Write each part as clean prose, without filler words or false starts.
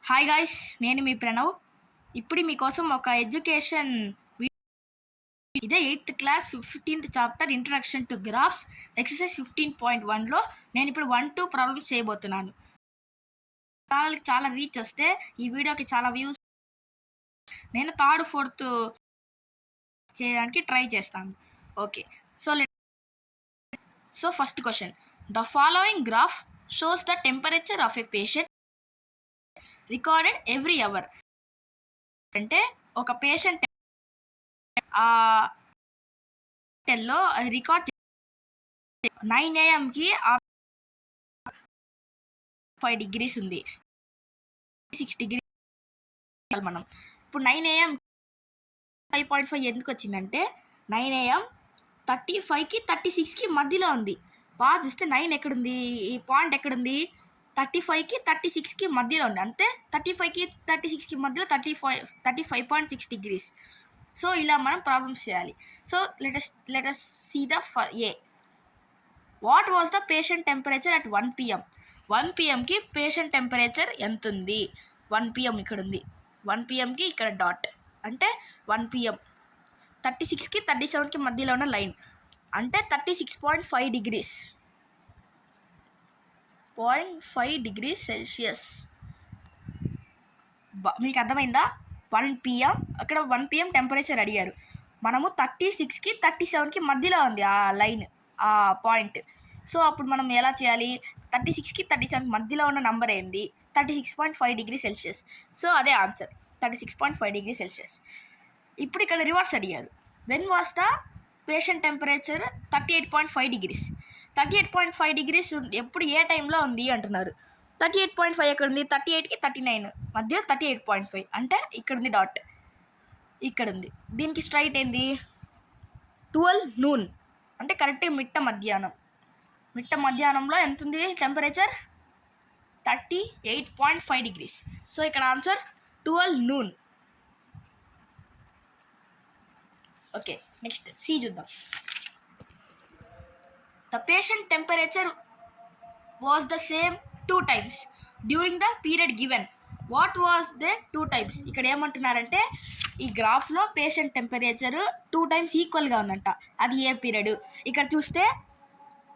Hi guys, నేను మీ ప్రణవ్. ఇప్పుడు మీకోసం ఒక ఎడ్యుకేషన్ ఇదే 8th class 15th chapter introduction to graphs exercise 15.1లో నేను ఇప్పుడు 1-2 ప్రాబ్లమ్స్ చేయబోతున్నాను. ఛానల్కి చాలా రీచ్ వస్తే ఈ వీడియోకి చాలా వ్యూస్, నేను 3rd 4th చేయడానికి ట్రై చేస్తాను. Okay, so first question, the following graph shows the temperature of a patient recorded every hour. అంటే ఒక పేషెంట్ లో అది రికార్డ్ 9 AM-కి 5 degrees ఉంది, 6 degrees. మనం ఇప్పుడు 9 AM 5.5 ఎందుకు వచ్చిందంటే 9 AM 35కి 36కి మధ్యలో ఉంది. బాగా చూస్తే 9 ఎక్కడుంది, ఈ పాయింట్ ఎక్కడుంది, 35కి 36కి మధ్యలో ఉంది. అంటే 35కి 36కి మధ్యలో 35.6 degrees. సో ఇలా మనం ప్రాబ్లమ్స్ చేయాలి. So let us see the A. What was the patient temperature at 1 PM? 1 PMకి పేషెంట్ టెంపరేచర్ ఎంత ఉంది? 1 PM ఇక్కడ ఉంది, 1 PMకి ఇక్కడ డాట్, అంటే 1 PM 36కి 37కి మధ్యలో ఉన్న లైన్, అంటే 36.5 degrees, 0.5 degrees Celsius. మీకు అర్థమైందా? 1 PM, అక్కడ 1 PM టెంపరేచర్ అడిగారు. మనము 36కి 37కి మధ్యలో ఉంది ఆ లైన్, ఆ పాయింట్. సో అప్పుడు మనం ఎలా చేయాలి? 36కి 37కి మధ్యలో ఉన్న నంబర్ ఏంది? 36.5 degrees Celsius. సో అదే ఆన్సర్, 36.5 degrees Celsius. ఇప్పుడు ఇక్కడ రివర్స్ అడిగారు. When was the patient temperature 38.5 degrees? 38.5 degrees ఎప్పుడు ఏ టైంలో ఉంది అంటున్నారు. 38.5 ఎక్కడ ఉంది? 38కి 39 మధ్య 38.5, అంటే ఇక్కడ ఉంది డాట్, ఇక్కడ ఉంది. దీనికి స్ట్రైట్ ఏంది? 12 noon, అంటే కరెక్ట్గా మిట్ట మధ్యాహ్నంలో ఎంత ఉంది టెంపరేచర్? 38.5 degrees. సో ఇక్కడ answer 12 noon. Okay, next C చూద్దాం. The patient temperature was the same 2 times during the period given. What was the 2 times? ఇక్కడ ఏమంటున్నారంటే ఈ గ్రాఫ్లో పేషెంట్ టెంపరేచర్ 2 times ఈక్వల్గా ఉందంట. అది ఏ పీరియడ్? ఇక్కడ చూస్తే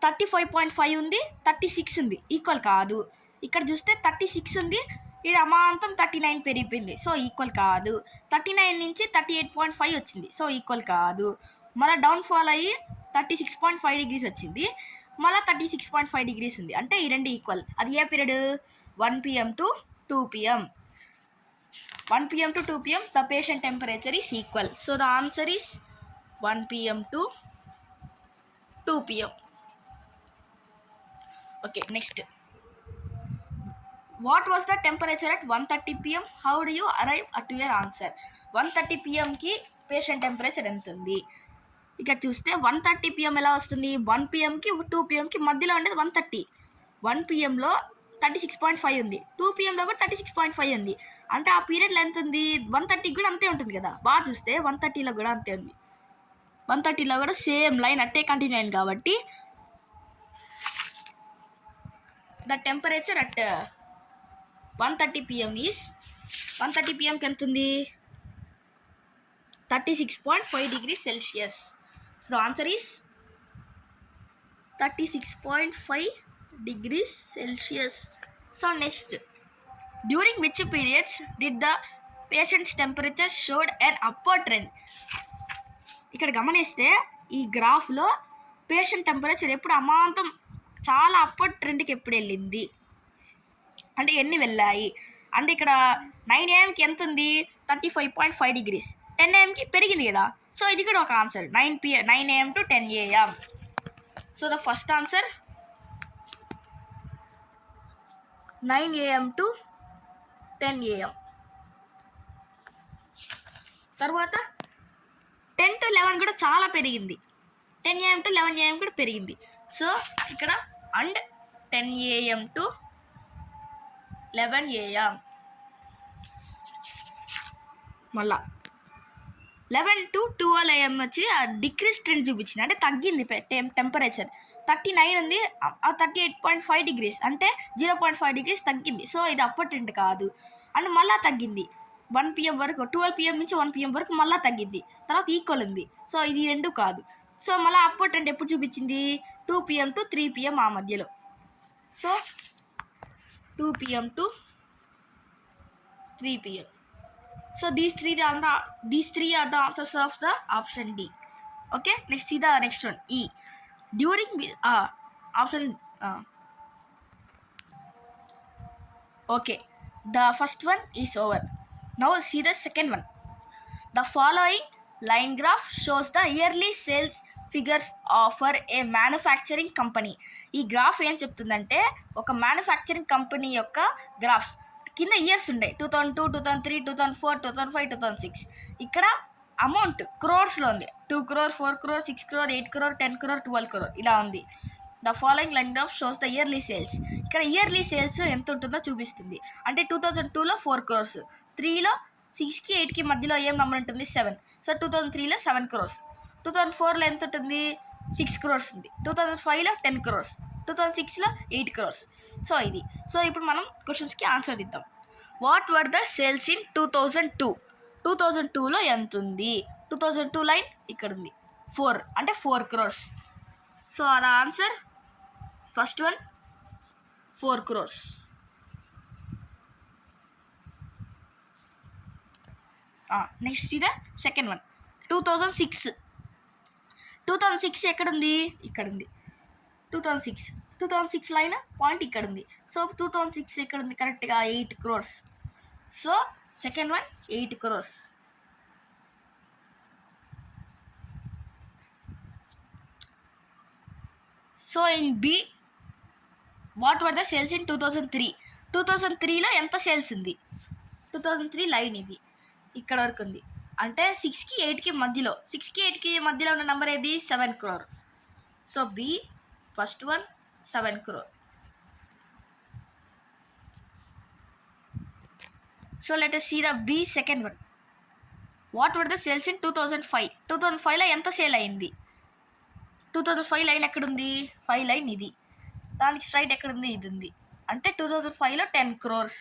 35.5 ఉంది, 36 ఉంది, ఈక్వల్ కాదు. ఇక్కడ చూస్తే 36 ఉంది, ఇక్కడ అమాంతం 39 పెరిగిపోయింది, సో ఈక్వల్ కాదు. 39 నుంచి 38.5 వచ్చింది, సో ఈక్వల్ కాదు. మళ్ళీ డౌన్ఫాల్ అయ్యి 36.5 degrees వచ్చింది, మళ్ళీ 36.5 degrees ఉంది, అంటే ఈ రెండు ఈక్వల్. అది a period? 1 PM to 2 PM. 1 PM to 2 PM the patient temperature is equal. So the answer is 1 PM to 2 PM. Okay, next. What was the temperature at 1:30 PM? How do you arrive at your answer? 1:30 PMకి patient temperature ఎంత ఉంది? ఇక్కడ చూస్తే 1:30 PM ఎలా వస్తుంది? 1 PMకి 2 PMకి మధ్యలో ఉండేది 1:30. 1 PMలో 36.5 ఉంది, 2 PMలో కూడా 36.5 ఉంది, అంటే ఆ పీరియడ్లో ఎంత ఉంది? 1:30కి కూడా అంతే ఉంటుంది కదా. బాగా చూస్తే 1:30లో కూడా అంతే ఉంది, 1:30లో కూడా సేమ్ లైన్ అట్టే కంటిన్యూ అయింది. కాబట్టి the temperature at 1:30 PM is 1:30 PMకి ఎంత ఉంది? 36.5 degrees Celsius. So the answer is 36.5 degrees Celsius. So next, during which periods did the patient's temperature showed an upward trend? ఇక్కడ గమనిస్తే ఈ గ్రాఫ్లో పేషెంట్ టెంపరేచర్ ఎప్పుడు అమాంతం చాలా అప్వర్డ్ ట్రెండ్కి ఎప్పుడు వెళ్ళింది, అంటే ఎన్ని వెళ్ళాయి అంటే ఇక్కడ 9 AM-కి ఎంత ఉంది? 35.5 degrees. 10 AM-కి పెరిగింది కదా, సో ఇది కూడా ఒక answer. 9 AM to 10 AM. So the first answer 9 AM to 10 AM. తర్వాత 10 to 11 కూడా చాలా పెరిగింది, 10 AM to 11 AM కూడా పెరిగింది. సో ఇక్కడ అండ్ 10 AM to 11 AM. మళ్ళా 11 to 12 AM వచ్చి డిక్రీస్ ట్రెండ్ చూపించింది, అంటే తగ్గింది టెంపరేచర్. 39 ఉంది, ఆ 38.5 డిగ్రీస్ అంటే 0.5 డిగ్రీస్ తగ్గింది. సో ఇది అప్పర్ ట్రెండ్ కాదు. అండ్ మళ్ళీ తగ్గింది 1 PM వరకు, 12 PM నుంచి 1 PM వరకు మళ్ళీ తగ్గింది. తర్వాత ఈక్వల్ ఉంది. సో ఇది 2 కాదు. సో మళ్ళీ అప్పర్ ట్రెండ్ ఎప్పుడు చూపించింది? 2 PM to 3 PM ఆ మధ్యలో. So 2 PM to 3 PM. So these three are the answers of the option D. Okay, let's see the next one. E. During option okay, the first one is over. Now see the second one. The following line graph shows the yearly sales figures for a manufacturing company. ఈ graph ఏం చెప్తుందంటే ఒక manufacturing company యొక్క graphs కింద years ఉన్నాయి. 2002, 2003, 2004, 2005, 2006. ఇక్కడ amount క్రోర్స్లో ఉంది. 2 crore, 4 crore, 6 crore, 8 crore, 10 crore, 12 crore ఇలా ఉంది. The following line graph shows the yearly sales. ఇక్కడ ఇయర్లీ సేల్స్ ఎంత ఉంటుందో చూపిస్తుంది. అంటే 2002లో 4 crores, 3లో 6కి 8కి మధ్యలో ఏం నెంబర్ ఉంటుంది? 7. సో 2003లో 7 crores, 2004లో ఎంత ఉంటుంది? 6 crores ఉంది, 2005లో 10 crores, 2006లో 8 crores. సో ఇది. సో ఇప్పుడు మనం క్వశ్చన్స్కి ఆన్సర్ ఇద్దాం. What were the sales in 2002? 2002లో ఎంత ఉంది? 2002 లైన్ ఇక్కడ ఉంది, 4 అంటే 4 crores. సో ఆ answer first one 4 crores. Next ఇది సెకండ్ వన్ 2006. 2006 ఎక్కడుంది? ఇక్కడ ఉంది 2006 లైన్ పాయింట్ ఇక్కడ ఉంది. సో 2006 ఎక్కడ ఉంది? కరెక్ట్గా 8 crores. So second one 8 crores. So in B what were the sales in 2003? 2003లో ఎంత సేల్స్ ఉంది? 2003 లైన్ ఇది ఇక్కడ వరకు ఉంది. అంటే 6కి 8కి మధ్యలో, 6కి 8కి మధ్యలో ఉన్న నెంబర్ ఏది? 7 crore. So B first one 7 crore. So let us see the B second one. What were the sales in 2005? 2005లో ఎంత సేల్ అయింది? 2005 లైన్ ఎక్కడుంది? 5 లైన్ ఇది, దానికి స్ట్రైట్ ఎక్కడుంది? ఇది ఉంది. అంటే 2005లో 10 crores.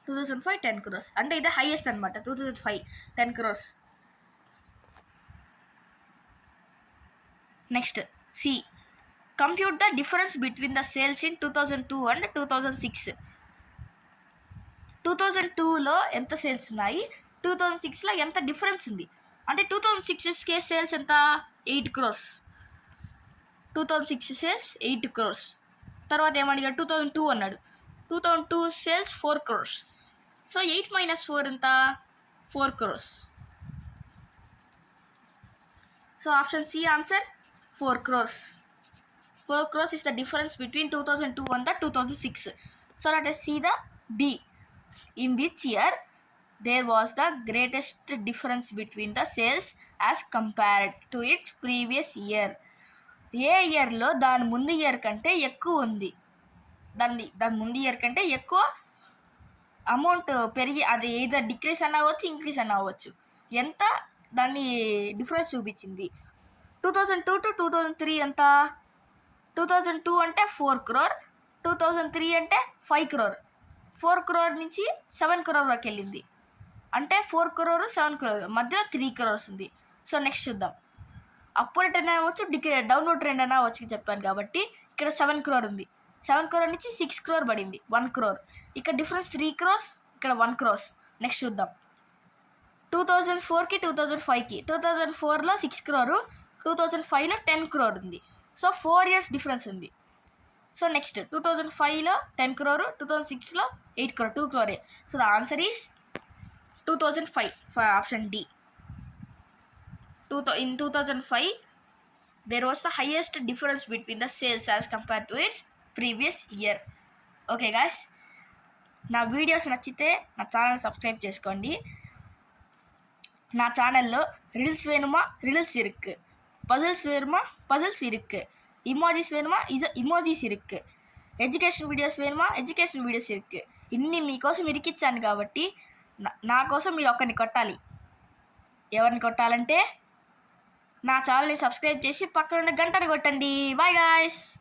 2005 10 crores అంటే ఇదే హైయెస్ట్ అనమాట. 2005 10 crores. Next C. Compute the difference between the sales in 2002 and 2006. 2002లో ఎంత సేల్స్ ఉన్నాయి? 2006లో ఎంత డిఫరెన్స్ ఉంది? అంటే 2006కి సేల్స్ ఎంత? 8 crores. 2006 sales 8 crores. తర్వాత ఏమడిగా? 2002 అన్నాడు. 2002 సేల్స్ 4 crores. సో 8 - 4 ఎంత? 4 crores. So option C answer 4 crores. 4 crores is the difference between 2002 and the 2006. So let us see the D. In which year there was the greatest difference between the sales as compared to its previous year? ఏ ఇయర్లో దాని ముందు year కంటే ఎక్కువ ఉంది? దాని ముందు year కంటే ఎక్కువ అమౌంట్ పెరిగి, అది ఏదో డిక్రీస్ అన్న అవ్వచ్చు, ఇంక్రీస్ అన్న అవ్వచ్చు. ఎంత దాన్ని డిఫరెన్స్ చూపించింది? 2002 to 2003 ఎంత? 2002 అంటే 4 crore, 2003 అంటే 5 crore. 4 crore నుంచి 7 crore వరకు వెళ్ళింది. అంటే 4 crore 7 crore మధ్యలో 3 crores ఉంది. సో నెక్స్ట్ చూద్దాం. అప్వర్డ్ ట్రెండ్ అవ్వచ్చు, డౌన్వర్డ్ ట్రెండ్ అన్న అవ్వచ్చు చెప్పాను కాబట్టి. ఇక్కడ 7 crore ఉంది, 7 crore నుంచి 6 crore పడింది, 1 crore. ఇక్కడ డిఫరెన్స్ 3 crores, ఇక్కడ 1 crores. నెక్స్ట్ చూద్దాం. 2004కి 2005కి 2004లో 6 crore, 2005లో 10 crore ఉంది. సో 4 years డిఫరెన్స్ ఉంది. సో నెక్స్ట్ 2005లో 10 crore, 2006లో 8 crore, 2 crore. So the answer is 2005 for option D. In 2005 there was the highest difference between the sales as compared to its previous year. Okay guys, నా videos నచ్చితే నా channel subscribe చేసుకోండి. నా ఛానల్లో reels వేணுமா రీల్ஸ் இருக்கு, puzzles வேணுமா puzzles இருக்கு, emojis வேணுமா இமோஜிஸ் இருக்கு, ఎడ్యుకేషన్ వీడియోస్ వేணுమా ఎడ్యుకేషన్ వీడియోస్ ఇருக்கு. ఇన్ని మీకోసం ఇరికిచ్చాను కాబట్టి నా కోసం మీరు ఒక్కరిని కొట్టాలి. ఎవరిని కొట్టాలంటే నా ఛానల్ని సబ్స్క్రైబ్ చేసి పక్కన ఉన్న గంటను కొట్టండి. Bye guys.